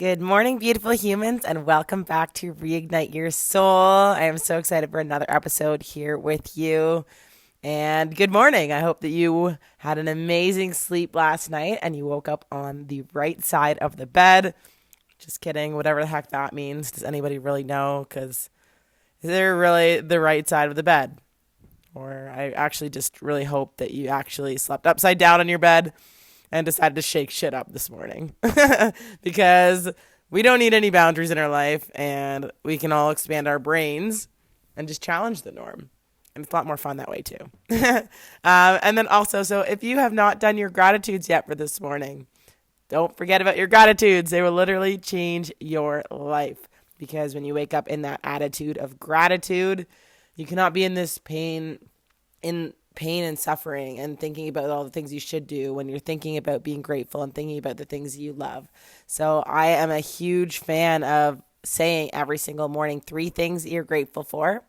Good morning, beautiful humans, and welcome back to Reignite Your Soul. I am so excited for another episode here with you. And good morning. I hope that you had an amazing sleep last night and you woke up on the right side of the bed. Just kidding, whatever the heck that means. Does anybody really know? Because is there really the right side of the bed? Or I actually just really hope that you actually slept upside down on your bed and decided to shake shit up this morning because we don't need any boundaries in our life and we can all expand our brains and just challenge the norm. And it's a lot more fun that way too. And then also, so if you have not done your gratitudes yet for this morning, don't forget about your gratitudes. They will literally change your life because when you wake up in that attitude of gratitude, you cannot be in this pain and suffering and thinking about all the things you should do when you're thinking about being grateful and thinking about the things you love. So I am a huge fan of saying every single morning 3 things that you're grateful for,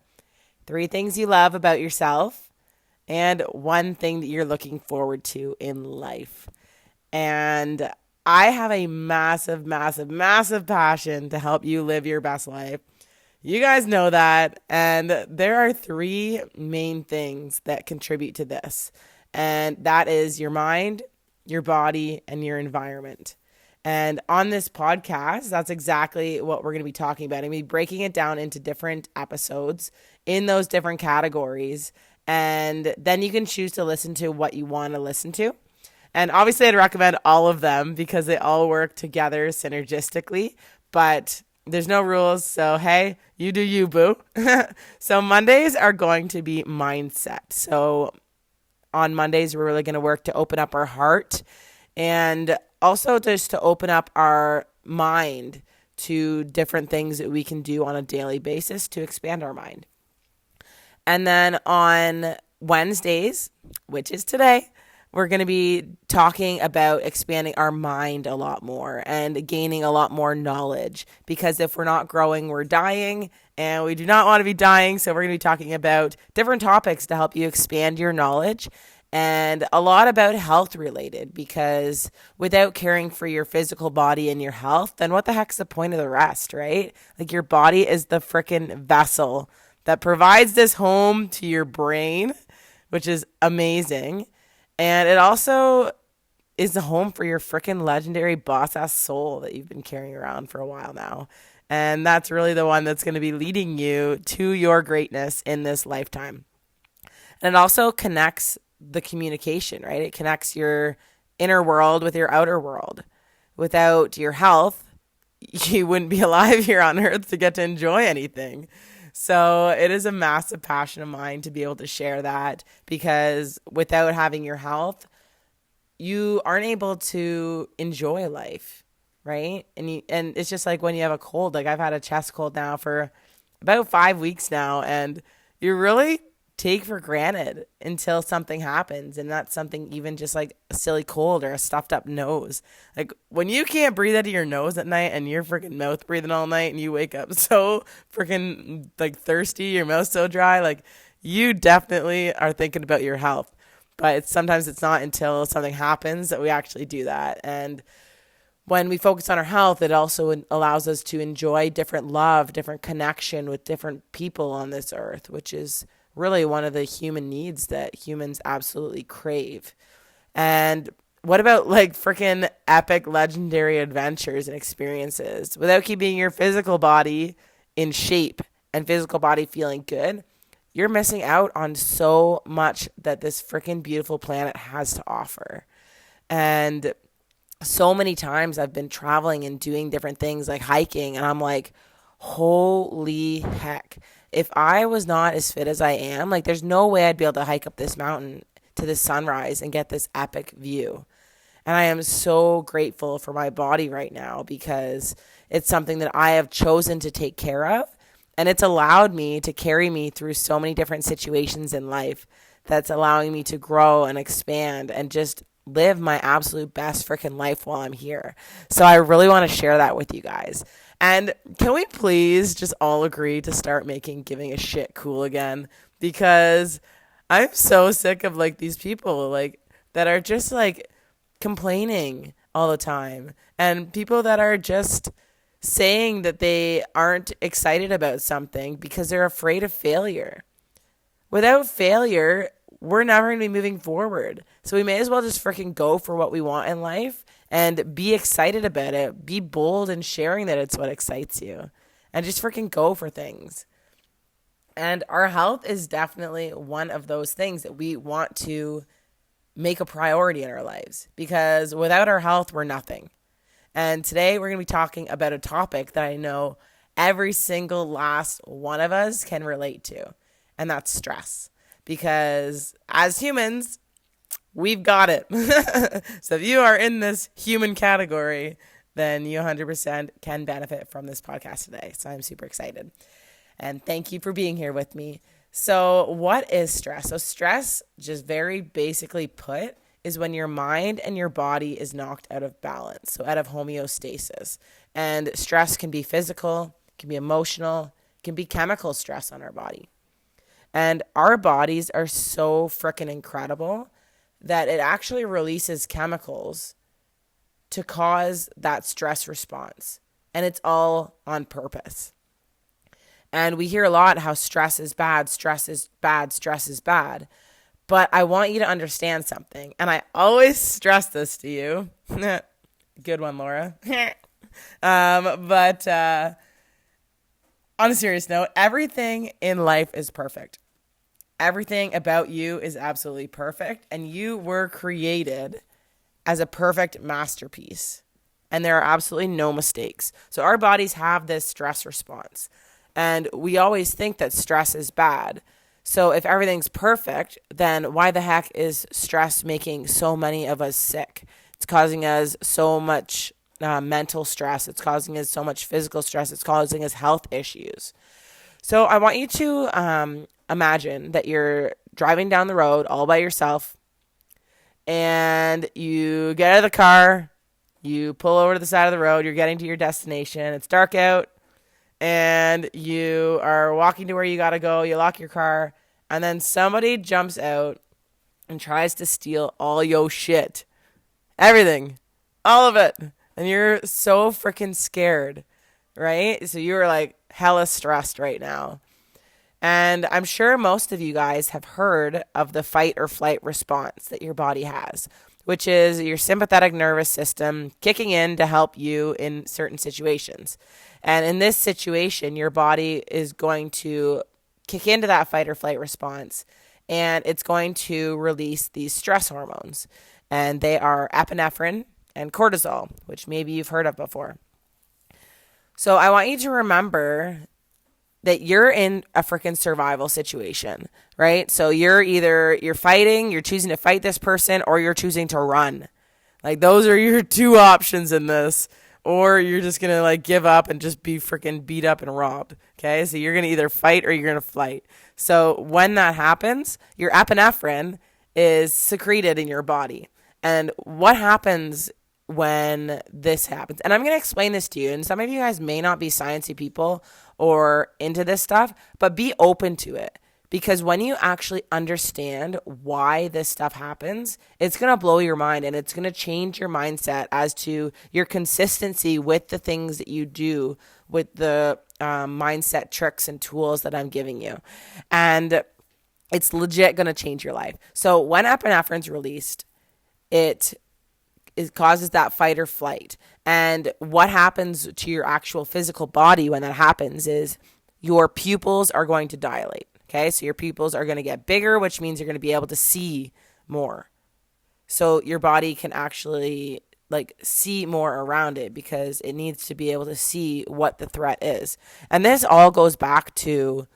3 things you love about yourself, and 1 thing that you're looking forward to in life. And I have a massive, massive, massive passion to help you live your best life. You guys know that, and there are 3 main things that contribute to this, and that is your mind, your body, and your environment. And on this podcast, that's exactly what we're going to be talking about. I'm going to be breaking it down into different episodes in those different categories, and then you can choose to listen to what you want to listen to. And obviously, I'd recommend all of them because they all work together synergistically, but there's no rules, so hey, you do you, boo. So Mondays are going to be mindset. So on Mondays, we're really going to work to open up our heart and also just to open up our mind to different things that we can do on a daily basis to expand our mind. And then on Wednesdays, which is today, we're going to be talking about expanding our mind a lot more and gaining a lot more knowledge because if we're not growing, we're dying and we do not want to be dying. So we're going to be talking about different topics to help you expand your knowledge and a lot about health related because without caring for your physical body and your health, then what the heck's the point of the rest, right? Like your body is the freaking vessel that provides this home to your brain, which is amazing. And it also is the home for your freaking legendary boss-ass soul that you've been carrying around for a while now. And that's really the one that's going to be leading you to your greatness in this lifetime. And it also connects the communication, right? It connects your inner world with your outer world. Without your health, you wouldn't be alive here on earth to get to enjoy anything. So it is a massive passion of mine to be able to share that because without having your health, you aren't able to enjoy life, right? And it's just like when you have a cold, like I've had a chest cold now for about 5 weeks now, and you really take for granted until something happens. And that's something even just like a silly cold or a stuffed up nose. Like when you can't breathe out of your nose at night and you're freaking mouth breathing all night and you wake up so freaking like thirsty, your mouth's so dry, like you definitely are thinking about your health. But sometimes it's not until something happens that we actually do that. And when we focus on our health, it also allows us to enjoy different love, different connection with different people on this earth, which is really one of the human needs that humans absolutely crave. And what about like freaking epic legendary adventures and experiences without keeping your physical body in shape and physical body feeling good? You're missing out on so much that this freaking beautiful planet has to offer. And so many times I've been traveling and doing different things like hiking, and I'm like, holy heck. If I was not as fit as I am, like there's no way I'd be able to hike up this mountain to this sunrise and get this epic view. And I am so grateful for my body right now because it's something that I have chosen to take care of. And it's allowed me to carry me through so many different situations in life that's allowing me to grow and expand and just live my absolute best freaking life while I'm here. So I really want to share that with you guys. And can we please just all agree to start making giving a shit cool again? Because I'm so sick of like these people like that are just like complaining all the time, and people that are just saying that they aren't excited about something because they're afraid of failure. Without failure, we're never going to be moving forward. So we may as well just freaking go for what we want in life and be excited about it. Be bold in sharing that it's what excites you. And just freaking go for things. And our health is definitely one of those things that we want to make a priority in our lives. Because without our health, we're nothing. And today we're going to be talking about a topic that I know every single last one of us can relate to. And that's stress. Because as humans, we've got it. So if you are in this human category, then you 100% can benefit from this podcast today. So I'm super excited. And thank you for being here with me. So what is stress? So stress, just very basically put, is when your mind and your body is knocked out of balance, so out of homeostasis. And stress can be physical, can be emotional, can be chemical stress on our body. And our bodies are so freaking incredible that it actually releases chemicals to cause that stress response. And it's all on purpose. And we hear a lot how stress is bad, stress is bad, stress is bad. But I want you to understand something. And I always stress this to you. Good one, Laura. But on a serious note, everything in life is perfect. Everything about you is absolutely perfect. And you were created as a perfect masterpiece. And there are absolutely no mistakes. So our bodies have this stress response. And we always think that stress is bad. So if everything's perfect, then why the heck is stress making so many of us sick? It's causing us so much mental stress. It's causing us so much physical stress. It's causing us health issues. So I want you to imagine that you're driving down the road all by yourself, and you get out of the car, you pull over to the side of the road, you're getting to your destination, it's dark out, and you are walking to where you gotta go, you lock your car, and then somebody jumps out and tries to steal all your shit. Everything. All of it. And you're so freaking scared, right? So you're like hella stressed right now. And I'm sure most of you guys have heard of the fight or flight response that your body has, which is your sympathetic nervous system kicking in to help you in certain situations. And in this situation, your body is going to kick into that fight or flight response, and it's going to release these stress hormones. And they are epinephrine and cortisol, which maybe you've heard of before. So I want you to remember that you're in a freaking survival situation, right? So you're fighting, you're choosing to fight this person, or you're choosing to run. Like those are your two options in this. Or you're just going to like give up and just be freaking beat up and robbed. Okay. So you're going to either fight or you're going to flight. So when that happens, your epinephrine is secreted in your body. And what happens when this happens? And I'm going to explain this to you. And some of you guys may not be sciencey people or into this stuff, but be open to it. Because when you actually understand why this stuff happens, it's going to blow your mind, and it's going to change your mindset as to your consistency with the things that you do, with the mindset tricks and tools that I'm giving you. And it's legit going to change your life. So when epinephrine is released, it causes that fight or flight. And what happens to your actual physical body when that happens is your pupils are going to dilate. Okay, so your pupils are going to get bigger, which means you're going to be able to see more. So your body can actually like see more around it because it needs to be able to see what the threat is. And this all goes back to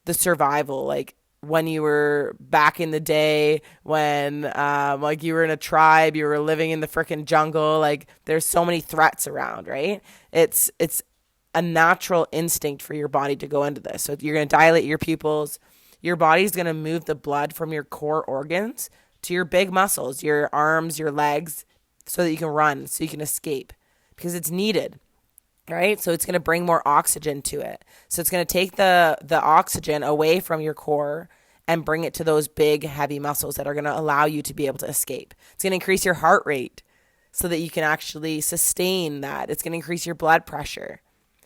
the survival, like when you were back in the day when like you were in a tribe, you were living in the freaking jungle, like there's so many threats around, right? It's a natural instinct for your body to go into this. So you're going to dilate your pupils. Your body's going to move the blood from your core organs to your big muscles, your arms, your legs, so that you can run, so you can escape, because it's needed, right? So it's going to bring more oxygen to it. So it's going to take the oxygen away from your core and bring it to those big, heavy muscles that are going to allow you to be able to escape. It's going to increase your heart rate. so that you can actually sustain that. It's going to increase your blood pressure.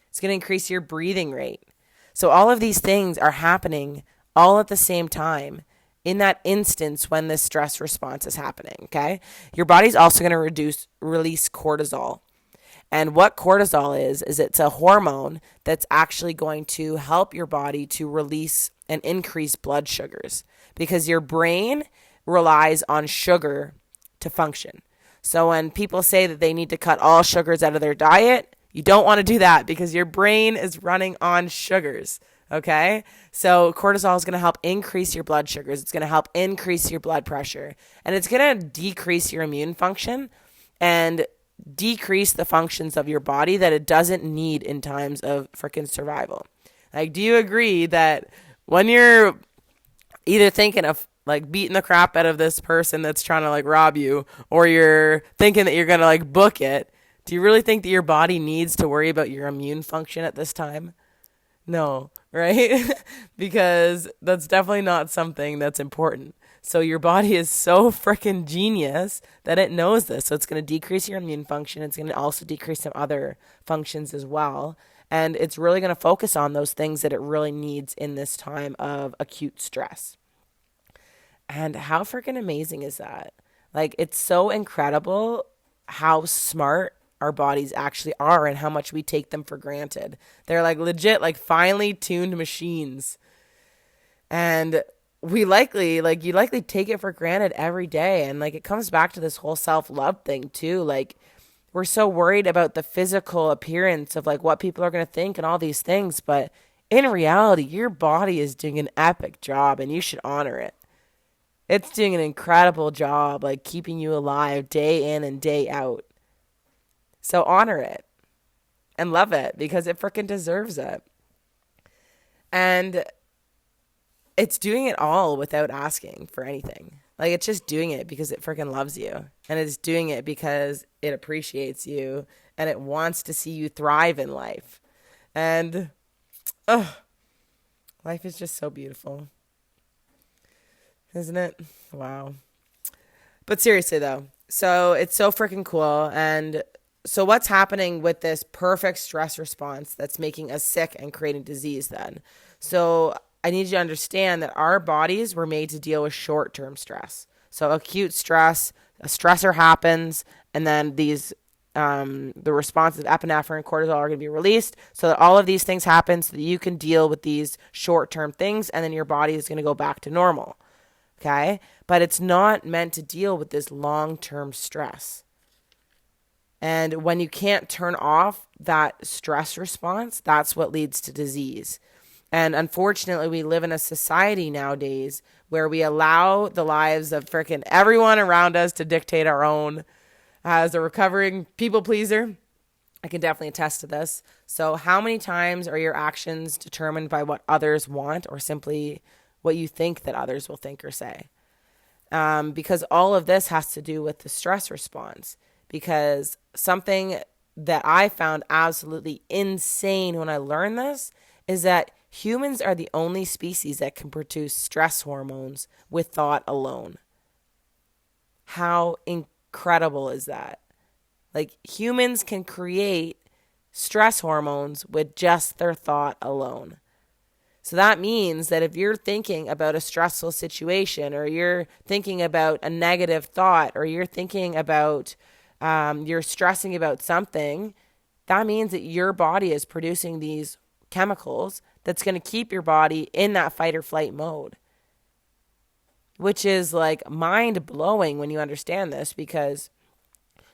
It's going to increase your breathing rate. So all of these things are happening all at the same time in that instance when this stress response is happening, okay? Your body's also going to release cortisol. And what cortisol is it's a hormone that's actually going to help your body to release and increase blood sugars because your brain relies on sugar to function. So when people say that they need to cut all sugars out of their diet, you don't want to do that because your brain is running on sugars. Okay? So cortisol is going to help increase your blood sugars. It's going to help increase your blood pressure. And it's going to decrease your immune function and decrease the functions of your body that it doesn't need in times of freaking survival. Like, do you agree that when you're either thinking of like beating the crap out of this person that's trying to like rob you, or you're thinking that you're going to like book it, do you really think that your body needs to worry about your immune function at this time? No, right? Because that's definitely not something that's important. So your body is so freaking genius that it knows this. So it's going to decrease your immune function. It's going to also decrease some other functions as well. And it's really going to focus on those things that it really needs in this time of acute stress. And how freaking amazing is that? Like, it's so incredible how smart our bodies actually are and how much we take them for granted. They're like legit, like finely tuned machines. And you likely take it for granted every day. And like, it comes back to this whole self-love thing too. Like, we're so worried about the physical appearance of like what people are going to think and all these things. But in reality, your body is doing an epic job and you should honor it. It's doing an incredible job, like keeping you alive day in and day out. So honor it and love it because it freaking deserves it. And it's doing it all without asking for anything. Like, it's just doing it because it freaking loves you. And it's doing it because it appreciates you and it wants to see you thrive in life. And, life is just so beautiful. Isn't it? Wow. But seriously, though, so it's so freaking cool. And so what's happening with this perfect stress response that's making us sick and creating disease then? So I need you to understand that our bodies were made to deal with short-term stress. So acute stress, a stressor happens, and then these the responses of epinephrine and cortisol are going to be released so that all of these things happen so that you can deal with these short-term things, and then your body is going to go back to normal. Okay? But it's not meant to deal with this long-term stress. And when you can't turn off that stress response, that's what leads to disease. And unfortunately, we live in a society nowadays where we allow the lives of freaking everyone around us to dictate our own. As a recovering people pleaser, I can definitely attest to this. So how many times are your actions determined by what others want or simply what you think that others will think or say? Because all of this has to do with the stress response. Because something that I found absolutely insane when I learned this is that humans are the only species that can produce stress hormones with thought alone. How incredible is that? Like, humans can create stress hormones with just their thought alone. So that means that if you're thinking about a stressful situation, or you're thinking about a negative thought, or you're thinking about you're stressing about something, that means that your body is producing these chemicals that's going to keep your body in that fight or flight mode, which is like mind blowing when you understand this, because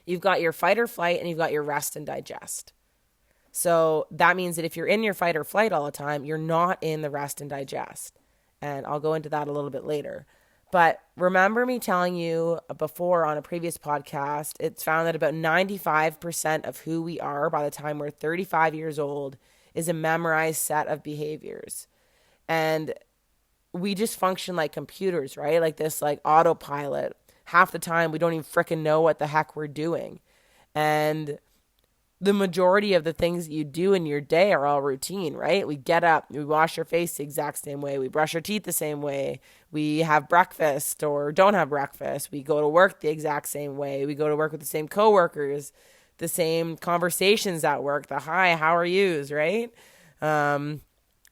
you've got your fight or flight and you've got your rest and digest. So that means that if you're in your fight or flight all the time, you're not in the rest and digest. And I'll go into that a little bit later. But remember me telling you before on a previous podcast, it's found that about 95% of who we are by the time we're 35 years old is a memorized set of behaviors. And we just function like computers, right? Like this, like autopilot. Half the time we don't even frickin' know what the heck we're doing. And the majority of the things that you do in your day are all routine, right? We get up, we wash our face the exact same way, we brush our teeth the same way, we have breakfast or don't have breakfast, we go to work the exact same way, we go to work with the same coworkers, the same conversations at work, the hi, how are yous, right?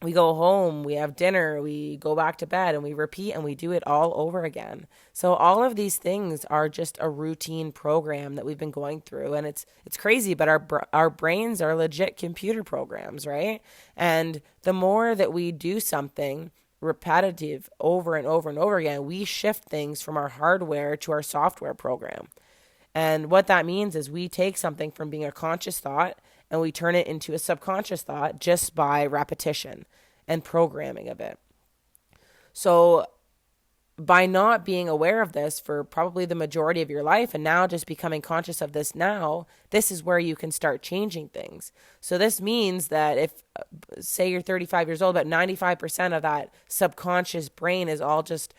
We go home, we have dinner, we go back to bed, and we repeat and we do it all over again. So all of these things are just a routine program that we've been going through, and it's crazy, but our brains are legit computer programs, right? And the more that we do something repetitive over and over and over again, we shift things from our hardware to our software program. And what that means is we take something from being a conscious thought and we turn it into a subconscious thought just by repetition and programming of it. So by not being aware of this for probably the majority of your life and now just becoming conscious of this now, this is where you can start changing things. So this means that if, say you're 35 years old, about 95% of that subconscious brain is all just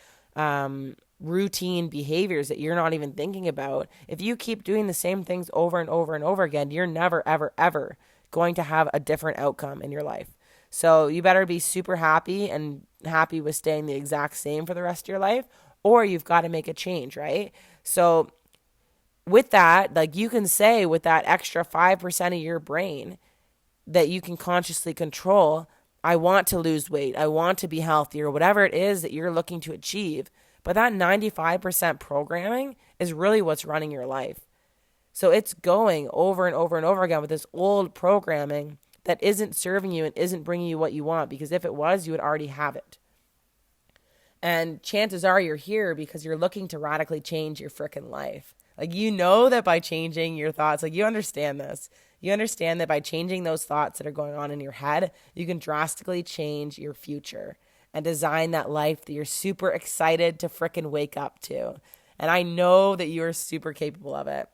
routine behaviors that you're not even thinking about. If you keep doing the same things over and over and over again, you're never, ever, ever going to have a different outcome in your life. So you better be super happy and happy with staying the exact same for the rest of your life, or you've got to make a change, right? So with that, like you can say with that extra 5% of your brain that you can consciously control, I want to lose weight, I want to be healthy, or whatever it is that you're looking to achieve. But that 95% programming is really what's running your life. So it's going over and over and over again with this old programming that isn't serving you and isn't bringing you what you want, because if it was, you would already have it. And chances are you're here because you're looking to radically change your freaking life. Like, you know that by changing your thoughts, like, you understand this. You understand that by changing those thoughts that are going on in your head, you can drastically change your future and design that life that you're super excited to frickin' wake up to. And I know that you are super capable of it.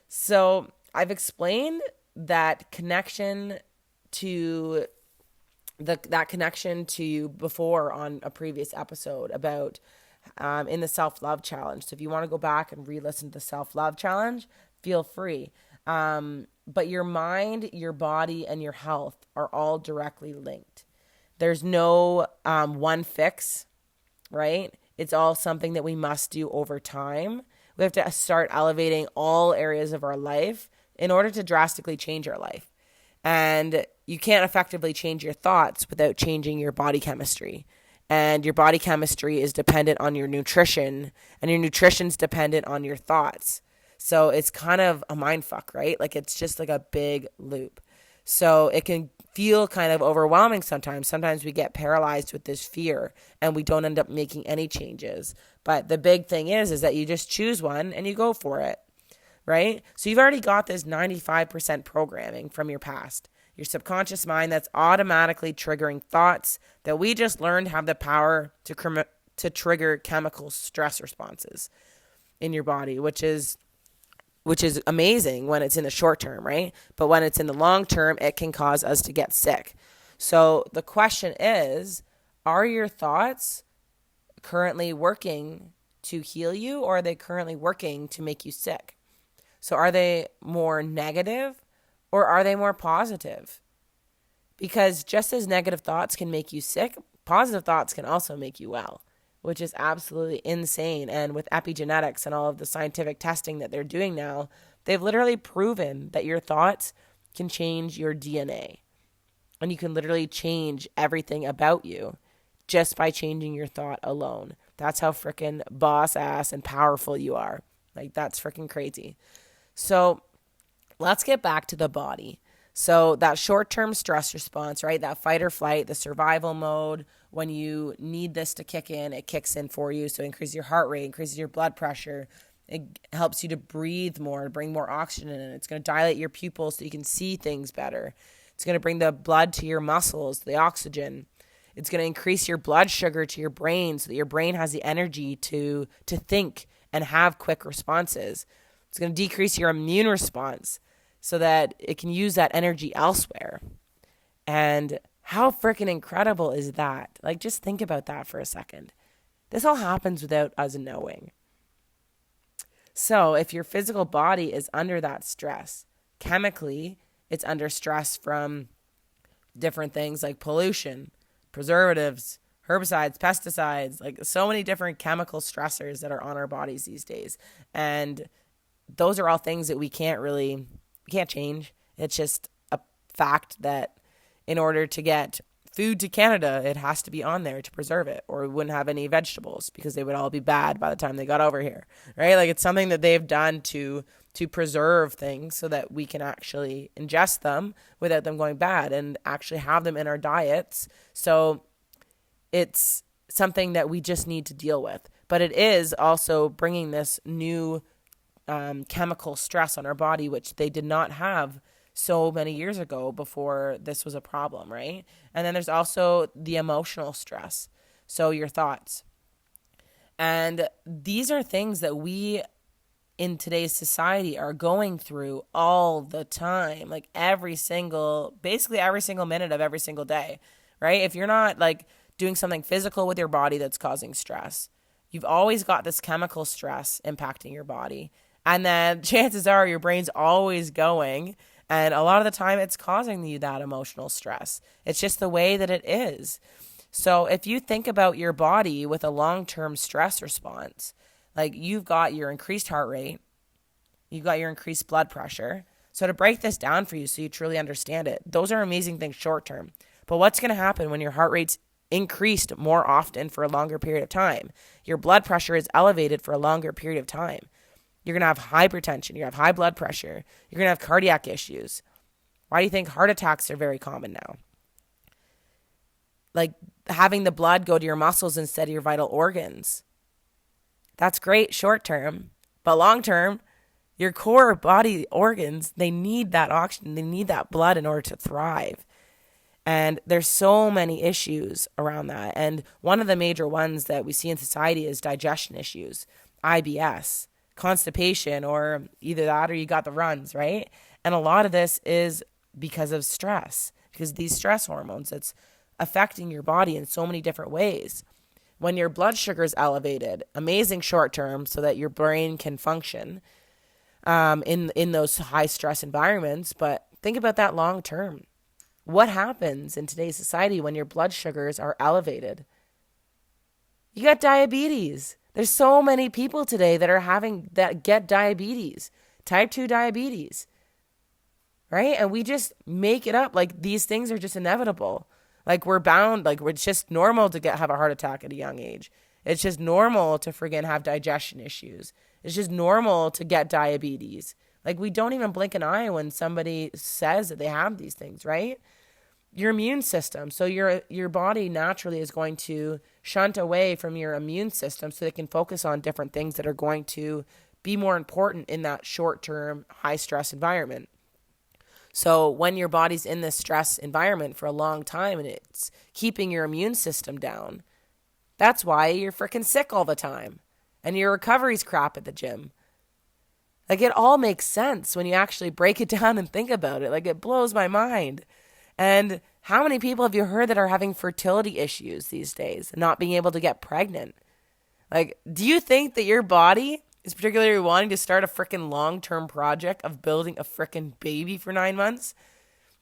So I've explained that connection to that connection to you before on a previous episode about in the self-love challenge. So if you want to go back and re-listen to the self-love challenge, feel free. But your mind, your body, and your health are all directly linked. There's no one fix, right? It's all something that we must do over time. We have to start elevating all areas of our life in order to drastically change our life. And you can't effectively change your thoughts without changing your body chemistry. And your body chemistry is dependent on your nutrition, and your nutrition's dependent on your thoughts. So it's kind of a mind fuck, right? Like, it's just like a big loop. So it can feel kind of overwhelming sometimes. Sometimes we get paralyzed with this fear and we don't end up making any changes. But the big thing is that you just choose one and you go for it, right? So you've already got this 95% programming from your past, your subconscious mind that's automatically triggering thoughts that we just learned have the power to trigger chemical stress responses in your body, which is amazing when it's in the short term, right? But when it's in the long term, it can cause us to get sick. So the question is, are your thoughts currently working to heal you, or are they currently working to make you sick? So are they more negative or are they more positive? Because just as negative thoughts can make you sick, positive thoughts can also make you well, which is absolutely insane. And with epigenetics and all of the scientific testing that they're doing now, they've literally proven that your thoughts can change your DNA. And you can literally change everything about you just by changing your thought alone. That's how freaking boss ass and powerful you are. Like, that's freaking crazy. So let's get back to the body. So that short-term stress response, right? That fight or flight, the survival mode, when you need this to kick in, it kicks in for you. So it increases your heart rate, increases your blood pressure. It helps you to breathe more, bring more oxygen in. It's going to dilate your pupils so you can see things better. It's going to bring the blood to your muscles, the oxygen. It's going to increase your blood sugar to your brain so that your brain has the energy to think and have quick responses. It's going to decrease your immune response so that it can use that energy elsewhere. And how freaking incredible is that? Like, just think about that for a second. This all happens without us knowing. So if your physical body is under that stress, chemically, It's under stress from different things like pollution, preservatives, herbicides, pesticides, like so many different chemical stressors that are on our bodies these days. And those are all things that we can't change. It's just a fact that in order to get food to Canada, it has to be on there to preserve it, or we wouldn't have any vegetables because they would all be bad by the time they got over here, right? Like it's something that they've done to preserve things so that we can actually ingest them without them going bad and actually have them in our diets. So it's something that we just need to deal with. But it is also bringing this new chemical stress on our body, which they did not have so many years ago before this was a problem, right? And then there's also the emotional stress. So your thoughts. And these are things that we in today's society are going through all the time, like basically every single minute of every single day, right? If you're not like doing something physical with your body that's causing stress, you've always got this chemical stress impacting your body. And then chances are your brain's always going. And a lot of the time it's causing you that emotional stress. It's just the way that it is. So if you think about your body with a long-term stress response, like you've got your increased heart rate, you've got your increased blood pressure. So to break this down for you so you truly understand it, those are amazing things short term. But what's going to happen when your heart rate's increased more often for a longer period of time? Your blood pressure is elevated for a longer period of time. You're going to have hypertension. You're going to have high blood pressure. You're going to have cardiac issues. Why do you think heart attacks are very common now? Like having the blood go to your muscles instead of your vital organs. That's great short term, but long term, your core body organs, they need that oxygen, they need that blood in order to thrive. And there's so many issues around that. And one of the major ones that we see in society is digestion issues, IBS, constipation, or either that or you got the runs, right? And a lot of this is because of stress, because these stress hormones, it's affecting your body in so many different ways. When your blood sugar is elevated, amazing short term so that your brain can function in those high stress environments. But think about that long term. What happens in today's society when your blood sugars are elevated? You got diabetes. There's so many people today that get diabetes, type 2 diabetes, right? And we just make it up like these things are just inevitable. Like we're bound, like it's just normal to have a heart attack at a young age. It's just normal to friggin' have digestion issues. It's just normal to get diabetes. Like we don't even blink an eye when somebody says that they have these things, right? Your immune system. So your body naturally is going to shunt away from your immune system so they can focus on different things that are going to be more important in that short-term, high-stress environment. So when your body's in this stress environment for a long time and it's keeping your immune system down, that's why you're freaking sick all the time and your recovery's crap at the gym. Like it all makes sense when you actually break it down and think about it. Like it blows my mind. And how many people have you heard that are having fertility issues these days, not being able to get pregnant? Like, do you think that your body is particularly wanting to start a freaking long-term project of building a freaking baby for 9 months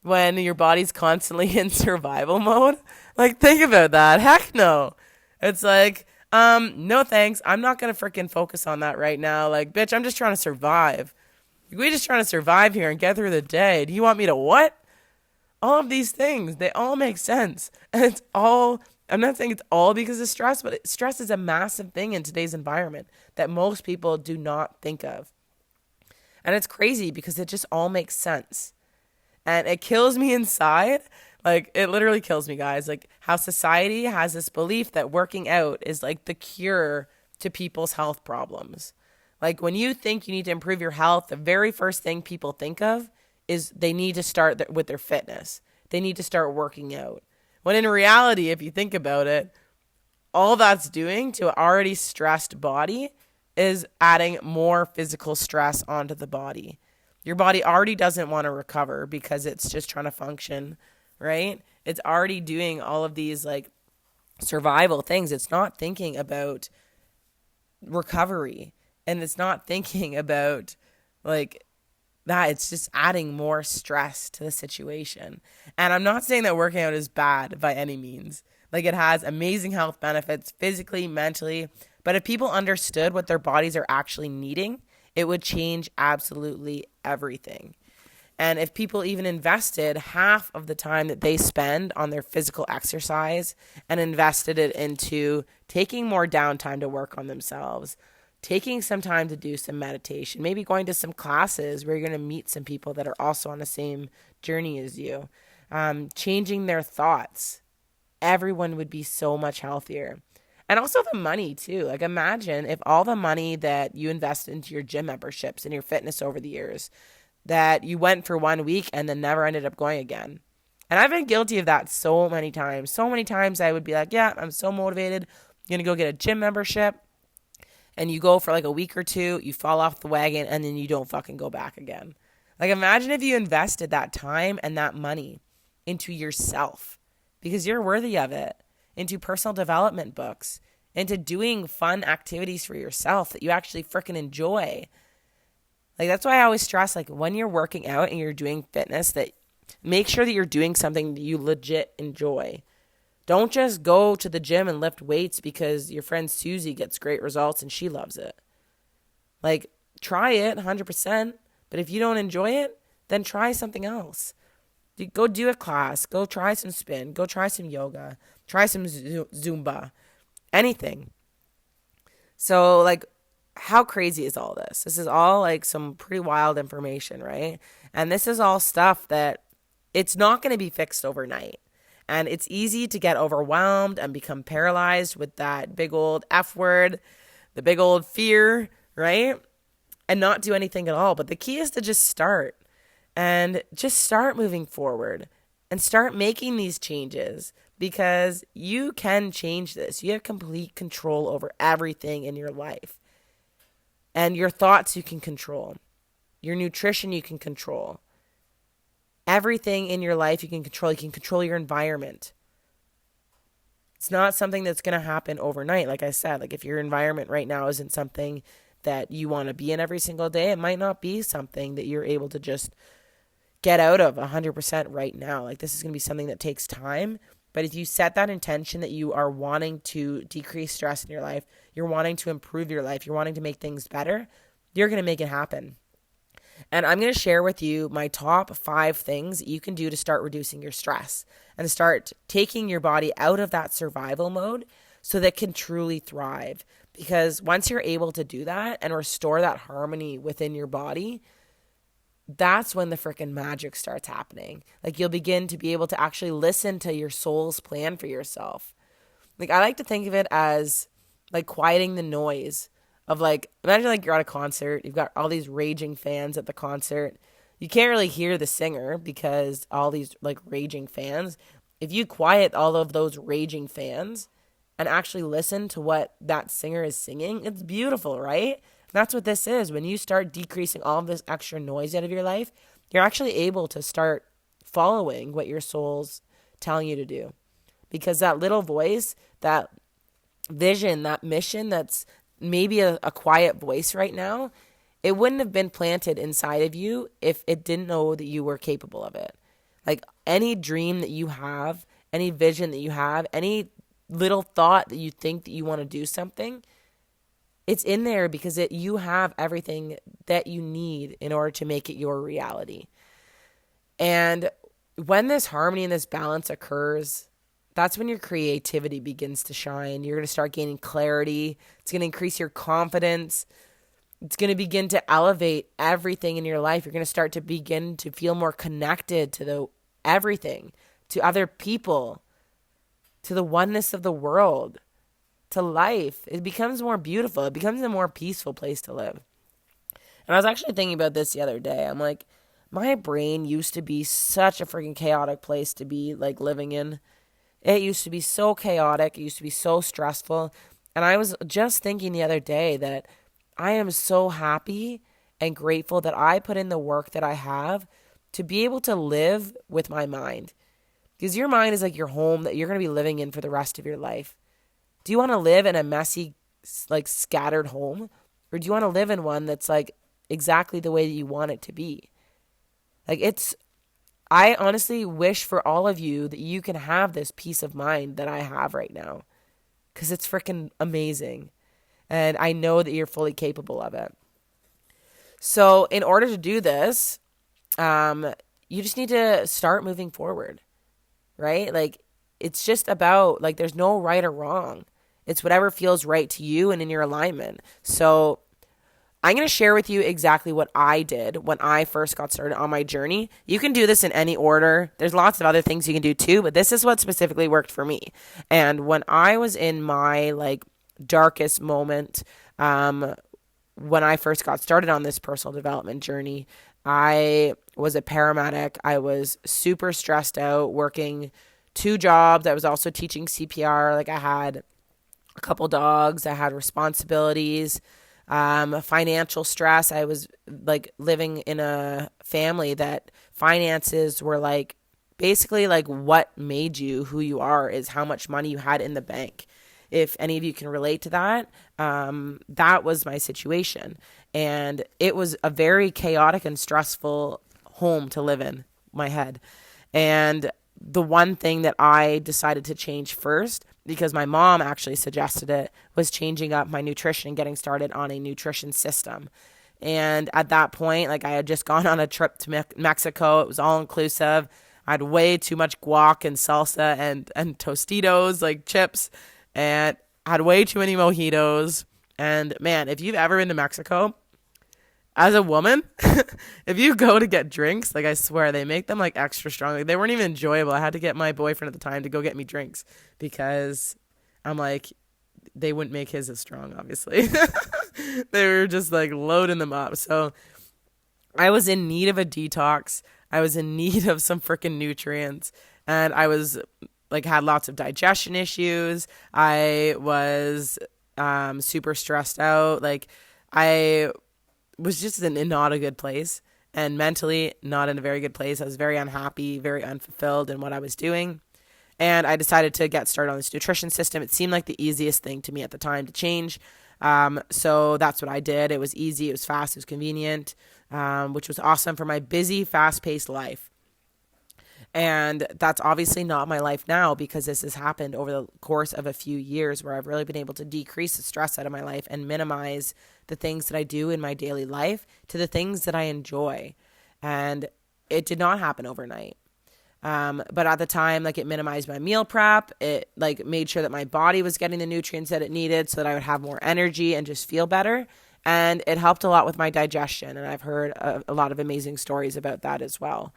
when your body's constantly in survival mode? Like, think about that. Heck no. It's like, no thanks. I'm not going to freaking focus on that right now. Like, bitch, I'm just trying to survive. We're just trying to survive here and get through the day. Do you want me to what? All of these things, they all make sense. And it's all, I'm not saying it's all because of stress, but stress is a massive thing in today's environment that most people do not think of. And it's crazy because it just all makes sense. And it kills me inside. Like, it literally kills me, guys. Like, how society has this belief that working out is like the cure to people's health problems. Like, when you think you need to improve your health, the very first thing people think of is they need to start with their fitness. They need to start working out. When in reality, if you think about it, all that's doing to an already stressed body is adding more physical stress onto the body. Your body already doesn't want to recover because it's just trying to function, right? It's already doing all of these like survival things. It's not thinking about recovery, and it's not thinking about like that it's just adding more stress to the situation. And I'm not saying that working out is bad by any means. Like, it has amazing health benefits physically, mentally. But if people understood what their bodies are actually needing, it would change absolutely everything. And if people even invested half of the time that they spend on their physical exercise and invested it into taking more downtime to work on themselves, taking some time to do some meditation, maybe going to some classes where you're going to meet some people that are also on the same journey as you, changing their thoughts, everyone would be so much healthier. And also the money too. Like, imagine if all the money that you invest into your gym memberships and your fitness over the years, that you went for 1 week and then never ended up going again. And I've been guilty of that so many times. So many times I would be like, yeah, I'm so motivated. I'm going to go get a gym membership. And you go for like a week or two, you fall off the wagon, and then you don't fucking go back again. Like, imagine if you invested that time and that money into yourself, because you're worthy of it, into personal development books, into doing fun activities for yourself that you actually freaking enjoy. Like, that's why I always stress, like, when you're working out and you're doing fitness, that make sure that you're doing something that you legit enjoy. Don't just go to the gym and lift weights because your friend Susie gets great results and she loves it. Like, try it 100%, but if you don't enjoy it, then try something else. Go do a class, go try some spin, go try some yoga, try some Zumba, anything. So, like, how crazy is all this? This is all like some pretty wild information, right? And this is all stuff that it's not going to be fixed overnight. And it's easy to get overwhelmed and become paralyzed with that big old F word, the big old fear, right? And not do anything at all. But the key is to just start and just start moving forward and start making these changes, because you can change this. You have complete control over everything in your life. And your thoughts you can control. Your nutrition you can control. Everything in your life you can control. You can control your environment. It's not something that's going to happen overnight. Like I said, like, if your environment right now isn't something that you want to be in every single day, it might not be something that you're able to just get out of 100% right now. Like, this is going to be something that takes time. But if you set that intention that you are wanting to decrease stress in your life, you're wanting to improve your life, you're wanting to make things better, you're going to make it happen. And I'm going to share with you my top 5 things that you can do to start reducing your stress and start taking your body out of that survival mode so that it can truly thrive. Because once you're able to do that and restore that harmony within your body, that's when the freaking magic starts happening. Like, you'll begin to be able to actually listen to your soul's plan for yourself. Like, I like to think of it as like quieting the noise of, like, imagine like you're at a concert, you've got all these raging fans at the concert. You can't really hear the singer because all these like raging fans. If you quiet all of those raging fans and actually listen to what that singer is singing, it's beautiful, right? That's what this is. When you start decreasing all of this extra noise out of your life, you're actually able to start following what your soul's telling you to do. Because that little voice, that vision, that mission that's maybe a quiet voice right now, it wouldn't have been planted inside of you if it didn't know that you were capable of it. Like, any dream that you have, any vision that you have, any little thought that you think that you want to do something, it's in there because you have everything that you need in order to make it your reality. And when this harmony and this balance occurs, that's when your creativity begins to shine. You're going to start gaining clarity. It's going to increase your confidence. It's going to begin to elevate everything in your life. You're going to start to begin to feel more connected to everything, to other people, to the oneness of the world, to life. It becomes more beautiful. It becomes a more peaceful place to live. And I was actually thinking about this the other day. I'm like, my brain used to be such a freaking chaotic place to be like living in. It used to be so chaotic. It used to be so stressful. And I was just thinking the other day that I am so happy and grateful that I put in the work that I have to be able to live with my mind. Because your mind is like your home that you're going to be living in for the rest of your life. Do you want to live in a messy, like, scattered home? Or do you want to live in one that's like exactly the way that you want it to be? Like I honestly wish for all of you that you can have this peace of mind that I have right now, because it's freaking amazing. And I know that you're fully capable of it. So, in order to do this, you just need to start moving forward, right? Like, it's just about, like, there's no right or wrong. It's whatever feels right to you and in your alignment. So, I'm going to share with you exactly what I did when I first got started on my journey. You can do this in any order. There's lots of other things you can do too, but this is what specifically worked for me. And when I was in my like darkest moment, when I first got started on this personal development journey, I was a paramedic. I was super stressed out, working two jobs. I was also teaching CPR. Like I had a couple dogs. I had responsibilities, financial stress. I was like living in a family that finances were like basically like what made you who you are is how much money you had in the bank. If any of you can relate to that, that was my situation. And it was a very chaotic and stressful home to live in, my head. And the one thing that I decided to change first, because my mom actually suggested it, was changing up my nutrition and getting started on a nutrition system. And at that point, like I had just gone on a trip to Mexico. It was all inclusive. I had way too much guac and salsa and Tostitos, like chips, and I had way too many mojitos. And man, if you've ever been to Mexico, as a woman, if you go to get drinks, like I swear they make them like extra strong. Like they weren't even enjoyable. I had to get my boyfriend at the time to go get me drinks because I'm like, they wouldn't make his as strong, obviously. They were just like loading them up. So I was in need of a detox. I was in need of some freaking nutrients. And I was like, had lots of digestion issues. I was super stressed out. Like, I was just in not a good place, and mentally not in a very good place. I was very unhappy, very unfulfilled in what I was doing. And I decided to get started on this nutrition system. It seemed like the easiest thing to me at the time to change. So that's what I did. It was easy, it was fast, it was convenient, which was awesome for my busy, fast-paced life. And that's obviously not my life now, because this has happened over the course of a few years where I've really been able to decrease the stress out of my life and minimize the things that I do in my daily life to the things that I enjoy. And it did not happen overnight. But at the time, like it minimized my meal prep. It like made sure that my body was getting the nutrients that it needed so that I would have more energy and just feel better. And it helped a lot with my digestion. And I've heard a lot of amazing stories about that as well.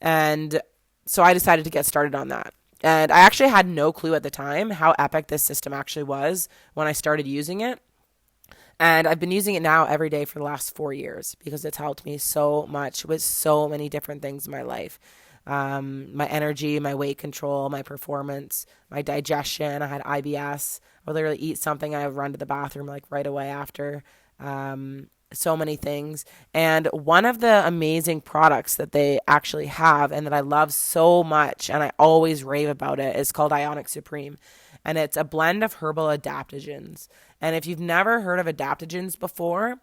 And so I decided to get started on that. And I actually had no clue at the time how epic this system actually was when I started using it. And I've been using it now every day for the last 4 years because it's helped me so much with so many different things in my life. My energy, my weight control, my performance, my digestion. I had IBS. I would literally eat something, I would run to the bathroom like right away after. So many things. And one of the amazing products that they actually have and that I love so much and I always rave about it is called Ionic Supreme. And it's a blend of herbal adaptogens. And if you've never heard of adaptogens before,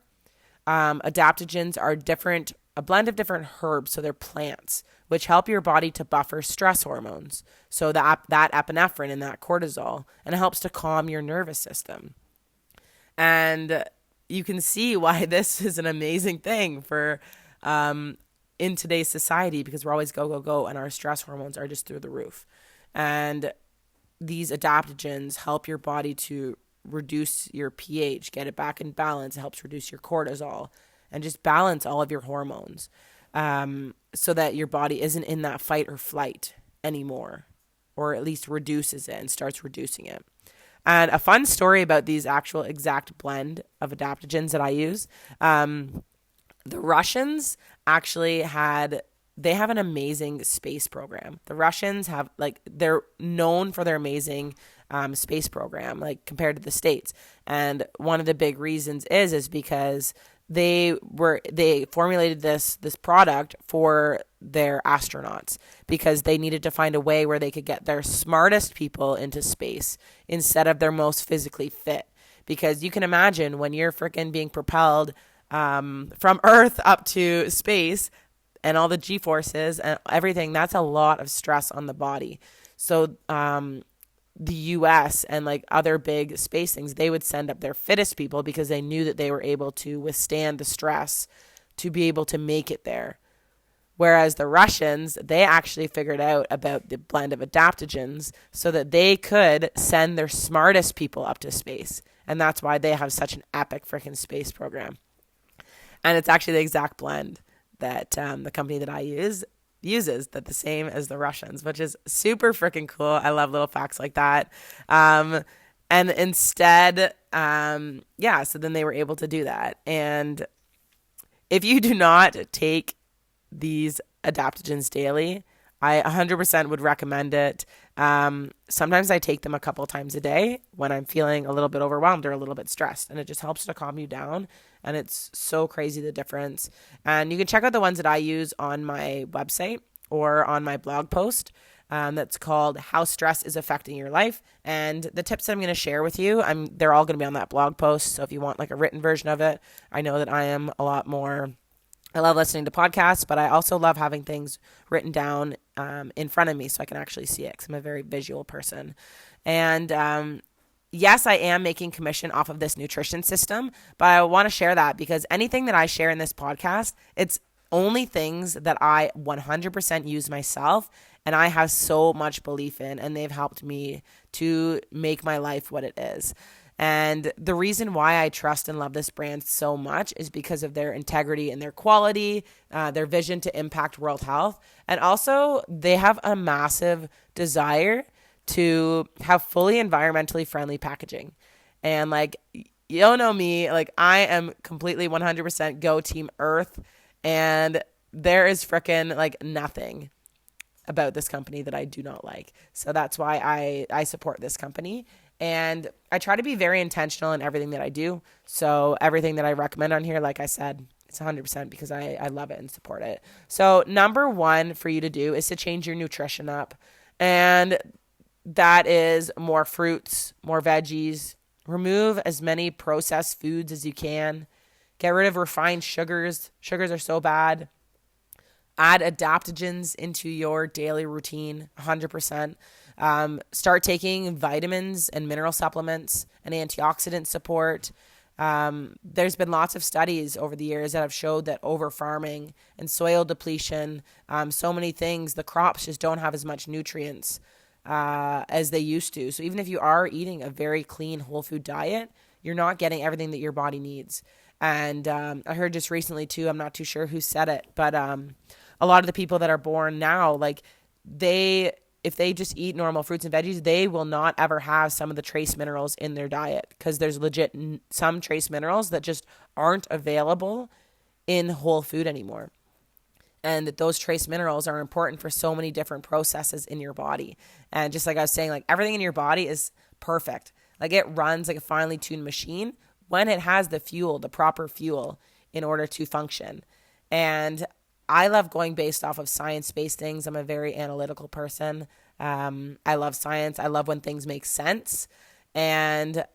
adaptogens are a blend of different herbs, so they're plants, which help your body to buffer stress hormones. So that epinephrine and that cortisol, and it helps to calm your nervous system. And you can see why this is an amazing thing for in today's society, because we're always go, go, go, and our stress hormones are just through the roof. And these adaptogens help your body to reduce your pH, get it back in balance. It helps reduce your cortisol and just balance all of your hormones, so that your body isn't in that fight or flight anymore, or at least reduces it and starts reducing it. And a fun story about these actual exact blend of adaptogens that I use. The Russians actually they have an amazing space program. The Russians they're known for their amazing space program, like compared to the States. And one of the big reasons is because they formulated this product for their astronauts, because they needed to find a way where they could get their smartest people into space instead of their most physically fit. Because you can imagine when you're freaking being propelled from Earth up to space, and all the G forces and everything, that's a lot of stress on the body. So the US and like other big space things, they would send up their fittest people because they knew that they were able to withstand the stress to be able to make it there. Whereas the Russians, they actually figured out about the blend of adaptogens so that they could send their smartest people up to space. And that's why they have such an epic freaking space program. And it's actually the exact blend that the company that I uses, that the same as the Russians, which is super freaking cool. I love little facts like that. And instead, so then they were able to do that. And if you do not take these adaptogens daily, I 100% would recommend it. Sometimes I take them a couple times a day when I'm feeling a little bit overwhelmed or a little bit stressed, and it just helps to calm you down. And it's so crazy, the difference. And you can check out the ones that I use on my website or on my blog post. That's called How Stress is Affecting Your Life. And the tips that I'm going to share with you, they're all going to be on that blog post. So if you want like a written version of it, I know that I am a lot more, I love listening to podcasts, but I also love having things written down in front of me so I can actually see it, because I'm a very visual person. And yes, I am making commission off of this nutrition system, but I want to share that because anything that I share in this podcast, it's only things that I 100% use myself and I have so much belief in, and they've helped me to make my life what it is. And the reason why I trust and love this brand so much is because of their integrity and their quality, their vision to impact world health. And also they have a massive desire to have fully environmentally friendly packaging. And like, you don't know me, like I am completely 100% go Team Earth. And there is frickin' like nothing about this company that I do not like. So that's why I support this company. And I try to be very intentional in everything that I do. So everything that I recommend on here, like I said, it's 100% because I love it and support it. So number one for you to do is to change your nutrition up. And that is more fruits, more veggies. Remove as many processed foods as you can. Get rid of refined sugars. Sugars are so bad. Add adaptogens into your daily routine, 100%. Start taking vitamins and mineral supplements and antioxidant support. There's been lots of studies over the years that have showed that over farming and soil depletion, so many things, the crops just don't have as much nutrients as they used to. So even if you are eating a very clean whole food diet, you're not getting everything that your body needs. And I heard just recently too, I'm not too sure who said it, but a lot of the people that are born now, like if they just eat normal fruits and veggies, they will not ever have some of the trace minerals in their diet, because there's legit some trace minerals that just aren't available in whole food anymore. And that those trace minerals are important for so many different processes in your body. And just like I was saying, like everything in your body is perfect. Like it runs like a finely tuned machine when it has the fuel, the proper fuel in order to function. And I love going based off of science-based things. I'm a very analytical person. I love science. I love when things make sense. And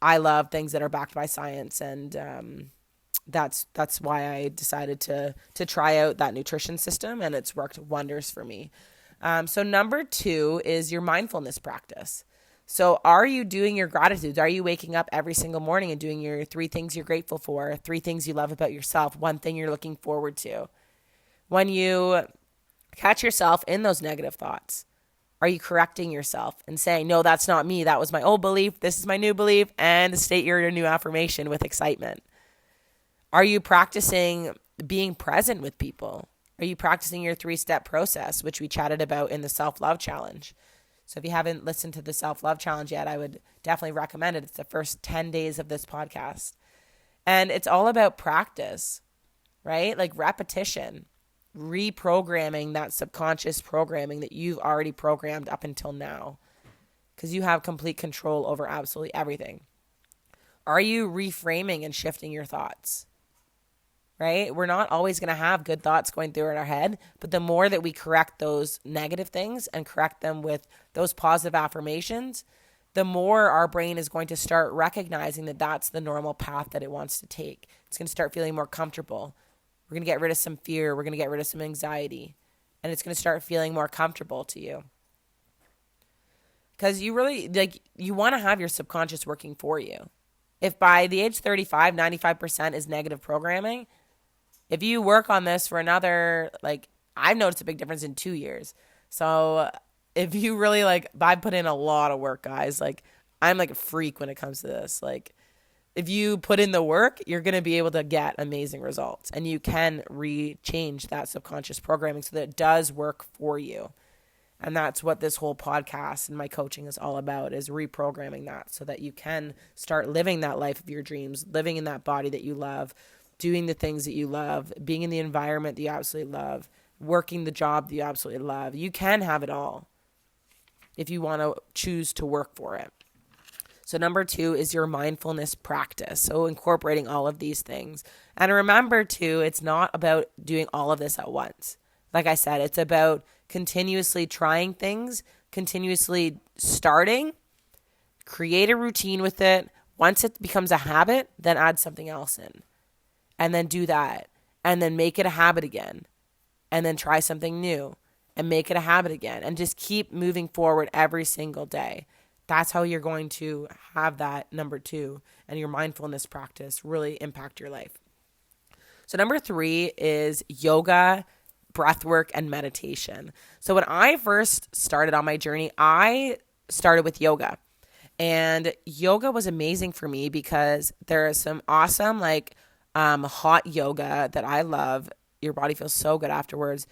I love things that are backed by science. And that's why I decided to try out that nutrition system, and it's worked wonders for me. So number 2 is your mindfulness practice. So are you doing your gratitudes? Are you waking up every single morning and doing your 3 things you're grateful for, 3 things you love about yourself, 1 thing you're looking forward to? When you catch yourself in those negative thoughts, are you correcting yourself and saying, no, that's not me. That was my old belief. This is my new belief, and state your new affirmation with excitement. Are you practicing being present with people? Are you practicing your 3-step process, which we chatted about in the self-love challenge? So if you haven't listened to the self-love challenge yet, I would definitely recommend it. It's the first 10 days of this podcast. And it's all about practice, right? Like repetition, reprogramming that subconscious programming that you've already programmed up until now, because you have complete control over absolutely everything. Are you reframing and shifting your thoughts? Right? We're not always going to have good thoughts going through in our head, but the more that we correct those negative things and correct them with those positive affirmations, the more our brain is going to start recognizing that that's the normal path that it wants to take. It's going to start feeling more comfortable, We're going to get rid of some fear. We're going to get rid of some anxiety. And it's going to start feeling more comfortable to you. Because you really, you want to have your subconscious working for you. If by the age 35, 95% is negative programming, if you work on this for another, I've noticed a big difference in 2 years. So if you really, I put in a lot of work, guys. I'm a freak when it comes to this. If you put in the work, you're going to be able to get amazing results. And you can change that subconscious programming so that it does work for you. And that's what this whole podcast and my coaching is all about, is reprogramming that so that you can start living that life of your dreams, living in that body that you love, doing the things that you love, being in the environment that you absolutely love, working the job that you absolutely love. You can have it all if you want to choose to work for it. So number 2 is your mindfulness practice. So incorporating all of these things. And remember too, it's not about doing all of this at once. Like I said, it's about continuously trying things, continuously starting, create a routine with it. Once it becomes a habit, then add something else in. And then do that. And then make it a habit again. And then try something new and make it a habit again. And just keep moving forward every single day. That's how you're going to have that number 2 and your mindfulness practice really impact your life. So number 3 is yoga, breath work, and meditation. So when I first started on my journey, I started with yoga. And yoga was amazing for me because there is some awesome hot yoga that I love. Your body feels so good afterwards.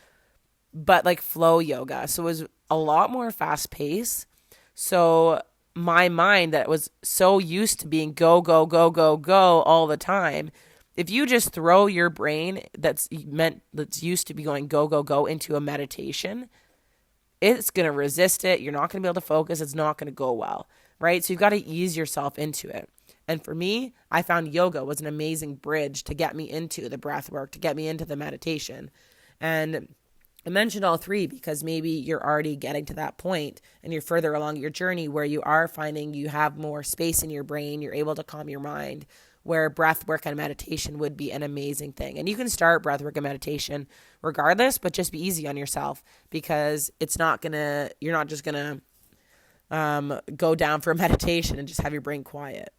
But flow yoga. So it was a lot more fast paced. So my mind that was so used to being go, go, go, go, go all the time, if you just throw your brain that's used to be going go, go, go into a meditation, it's going to resist it. You're not going to be able to focus. It's not going to go well, right? So you've got to ease yourself into it. And for me, I found yoga was an amazing bridge to get me into the breath work, to get me into the meditation. And I mentioned all 3 because maybe you're already getting to that point and you're further along your journey where you are finding you have more space in your brain, you're able to calm your mind, where breath work and meditation would be an amazing thing. And you can start breath work and meditation regardless, but just be easy on yourself because you're not just going to go down for a meditation and just have your brain quiet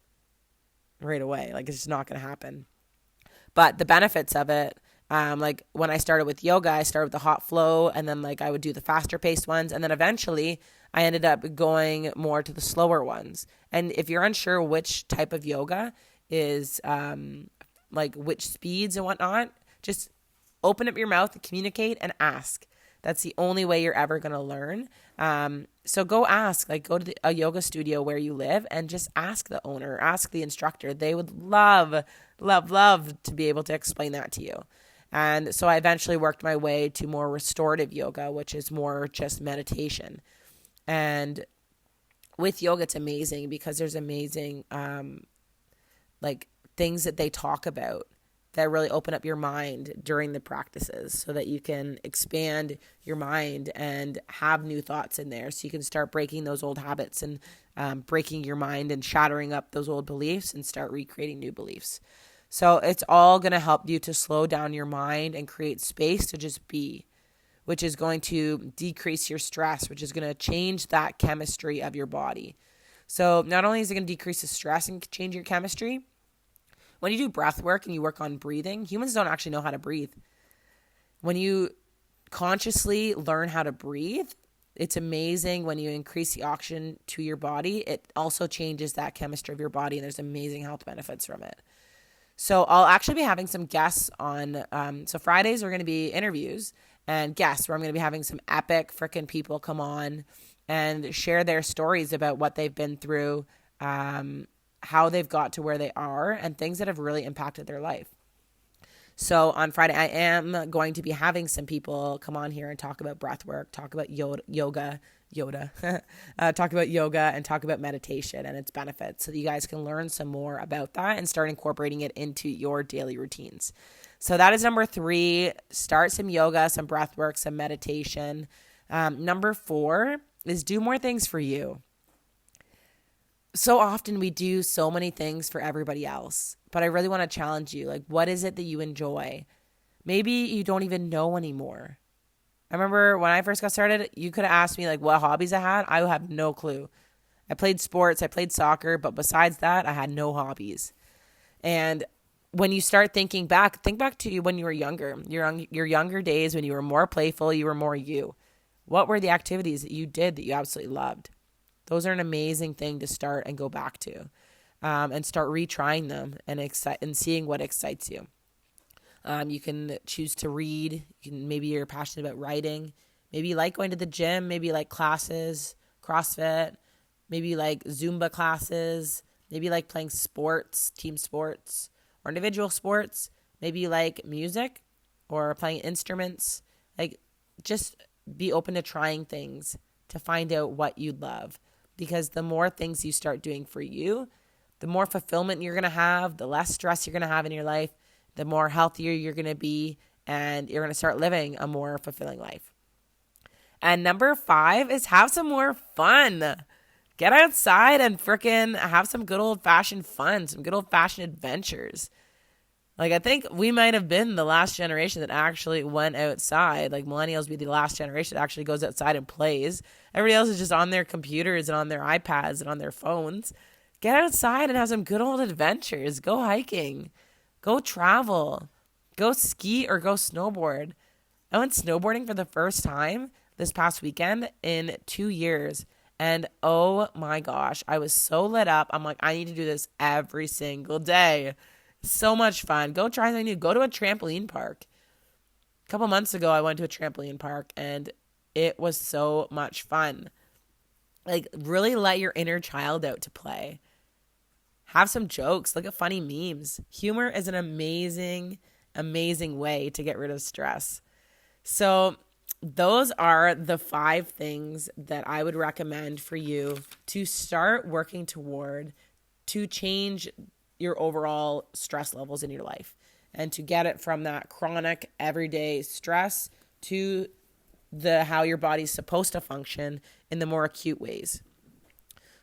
right away. It's just not going to happen. But the benefits of it, when I started with yoga, I started with the hot flow, and then I would do the faster paced ones. And then eventually I ended up going more to the slower ones. And if you're unsure which type of yoga is, which speeds and whatnot, just open up your mouth and communicate and ask. That's the only way you're ever going to learn. So go ask, go to a yoga studio where you live and just ask the owner, ask the instructor. They would love, love, love to be able to explain that to you. And so I eventually worked my way to more restorative yoga, which is more just meditation. And with yoga, it's amazing because there's amazing, things that they talk about that really open up your mind during the practices so that you can expand your mind and have new thoughts in there. So you can start breaking those old habits and breaking your mind and shattering up those old beliefs and start recreating new beliefs. So it's all going to help you to slow down your mind and create space to just be, which is going to decrease your stress, which is going to change that chemistry of your body. So not only is it going to decrease the stress and change your chemistry, when you do breath work and you work on breathing, humans don't actually know how to breathe. When you consciously learn how to breathe, it's amazing when you increase the oxygen to your body. It also changes that chemistry of your body, and there's amazing health benefits from it. So I'll actually be having some guests on. So Fridays are going to be interviews and guests where I'm going to be having some epic freaking people come on and share their stories about what they've been through, how they've got to where they are, and things that have really impacted their life. So on Friday, I am going to be having some people come on here and talk about breath work, talk about yoga, talk about yoga and talk about meditation and its benefits so that you guys can learn some more about that and start incorporating it into your daily routines. So that is number 3. Start some yoga, some breath work, some meditation. Number 4 is do more things for you. So often we do so many things for everybody else, but I really want to challenge you. What is it that you enjoy? Maybe you don't even know anymore. I remember when I first got started, you could have asked me like what hobbies I had. I would have no clue. I played sports, I played soccer, but besides that, I had no hobbies. And when you start thinking back, think back to when you were younger, your younger days when you were more playful, you were more you. What were the activities that you did that you absolutely loved? Those are an amazing thing to start and go back to, and start retrying them and seeing what excites you. You can choose to read. Maybe you're passionate about writing. Maybe you like going to the gym. Maybe you like classes, CrossFit. Maybe you like Zumba classes. Maybe you like playing sports, team sports, or individual sports. Maybe you like music or playing instruments. Like, just be open to trying things to find out what you love. Because the more things you start doing for you, the more fulfillment you're going to have, the less stress you're going to have in your life, the more healthier you're going to be, and you're going to start living a more fulfilling life. And number 5 is have some more fun. Get outside and frickin' have some good old-fashioned fun, some good old-fashioned adventures. Like, I think we might have been the last generation that actually went outside. Like, millennials be the last generation that actually goes outside and plays. Everybody else is just on their computers and on their iPads and on their phones. Get outside and have some good old adventures. Go hiking. Go travel. Go ski or go snowboard. I went snowboarding for the first time this past weekend in 2 years. And oh my gosh, I was so lit up. I'm like, I need to do this every single day. So much fun. Go try something new. Go to a trampoline park. A couple months ago, I went to a trampoline park and it was so much fun. Like, really let your inner child out to play. Have some jokes. Look at funny memes. Humor is an amazing, amazing way to get rid of stress. So those are the 5 things that I would recommend for you to start working toward to change your overall stress levels in your life and to get it from that chronic everyday stress to the how your body's supposed to function in the more acute ways.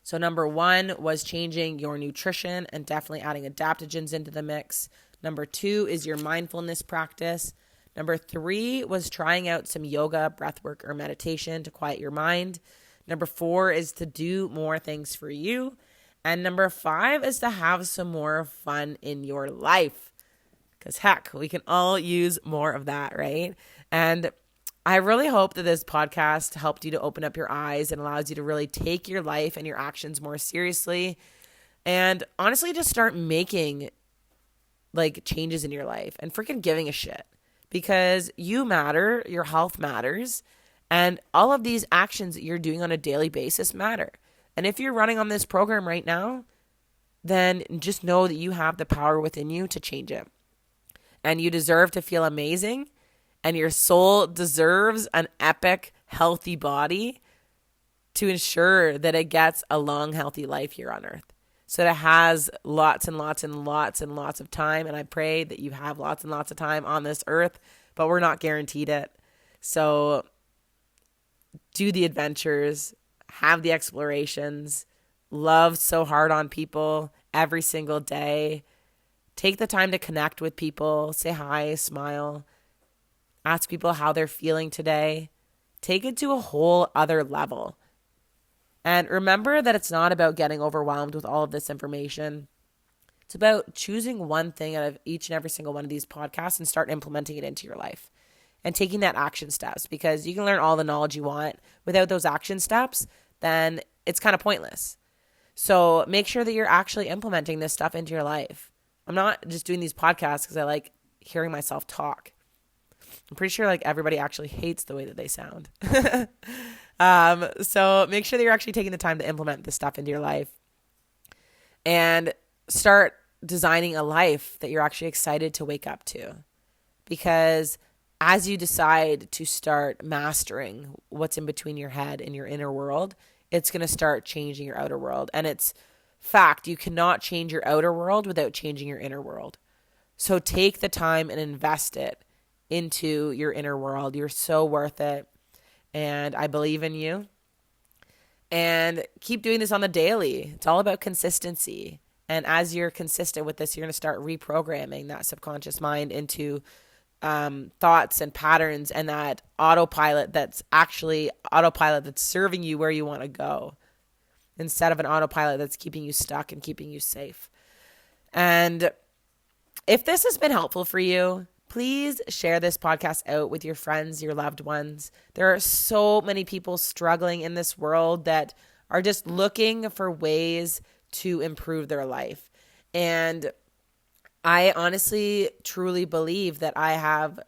So number 1 was changing your nutrition and definitely adding adaptogens into the mix. Number 2 is your mindfulness practice. Number 3 was trying out some yoga, breathwork, or meditation to quiet your mind. Number 4 is to do more things for you. And number 5 is to have some more fun in your life. Because heck, we can all use more of that, right? And I really hope that this podcast helped you to open up your eyes and allows you to really take your life and your actions more seriously. And honestly, just start making like changes in your life and freaking giving a shit. Because you matter, your health matters, and all of these actions that you're doing on a daily basis matter. And if you're running on this program right now, then just know that you have the power within you to change it. And you deserve to feel amazing, and your soul deserves an epic, healthy body to ensure that it gets a long, healthy life here on earth. So that it has lots and lots and lots and lots of time. And I pray that you have lots and lots of time on this earth, but we're not guaranteed it. So do the adventures, have the explorations, love so hard on people every single day. Take the time to connect with people, say hi, smile, ask people how they're feeling today. Take it to a whole other level. And remember that it's not about getting overwhelmed with all of this information. It's about choosing one thing out of each and every single one of these podcasts and start implementing it into your life and taking that action steps, because you can learn all the knowledge you want. Without those action steps, then it's kind of pointless. So make sure that you're actually implementing this stuff into your life. I'm not just doing these podcasts because I like hearing myself talk. I'm pretty sure like everybody actually hates the way that they sound. So make sure that you're actually taking the time to implement this stuff into your life and start designing a life that you're actually excited to wake up to. Because as you decide to start mastering what's in between your head and your inner world, it's going to start changing your outer world. And it's fact, you cannot change your outer world without changing your inner world. So take the time and invest it into your inner world. You're so worth it. And I believe in you. And keep doing this on the daily. It's all about consistency. And as you're consistent with this, you're going to start reprogramming that subconscious mind into thoughts and patterns and that autopilot that's serving you where you want to go, instead of an autopilot that's keeping you stuck and keeping you safe. And if this has been helpful for you, please share this podcast out with your friends, your loved ones. There are so many people struggling in this world that are just looking for ways to improve their life. And I honestly, truly believe that I have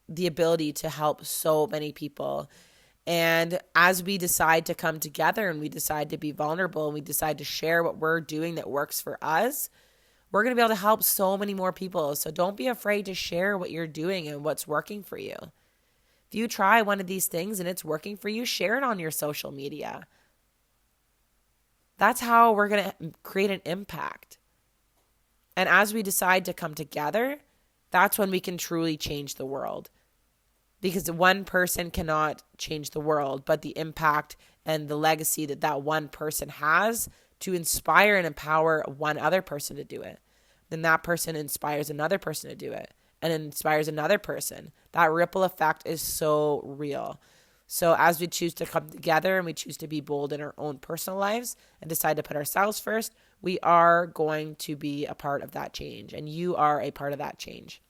the ability to help so many people. And as we decide to come together and we decide to be vulnerable and we decide to share what we're doing that works for us, we're going to be able to help so many more people. So don't be afraid to share what you're doing and what's working for you. If you try one of these things and it's working for you, share it on your social media. That's how we're going to create an impact. And as we decide to come together, that's when we can truly change the world. Because one person cannot change the world, but the impact and the legacy that that one person has to inspire and empower one other person to do it. Then that person inspires another person to do it and inspires another person. That ripple effect is so real. So as we choose to come together and we choose to be bold in our own personal lives and decide to put ourselves first, we are going to be a part of that change. And you are a part of that change.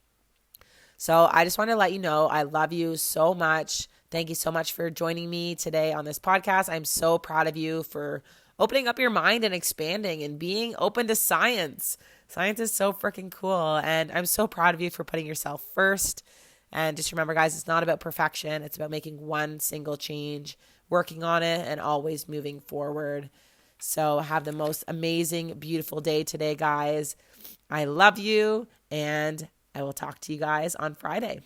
So I just want to let you know I love you so much. Thank you so much for joining me today on this podcast. I'm so proud of you for opening up your mind and expanding and being open to science. Science is so freaking cool. And I'm so proud of you for putting yourself first. And just remember, guys, it's not about perfection. It's about making one single change, working on it, and always moving forward. So have the most amazing, beautiful day today, guys. I love you, and I will talk to you guys on Friday.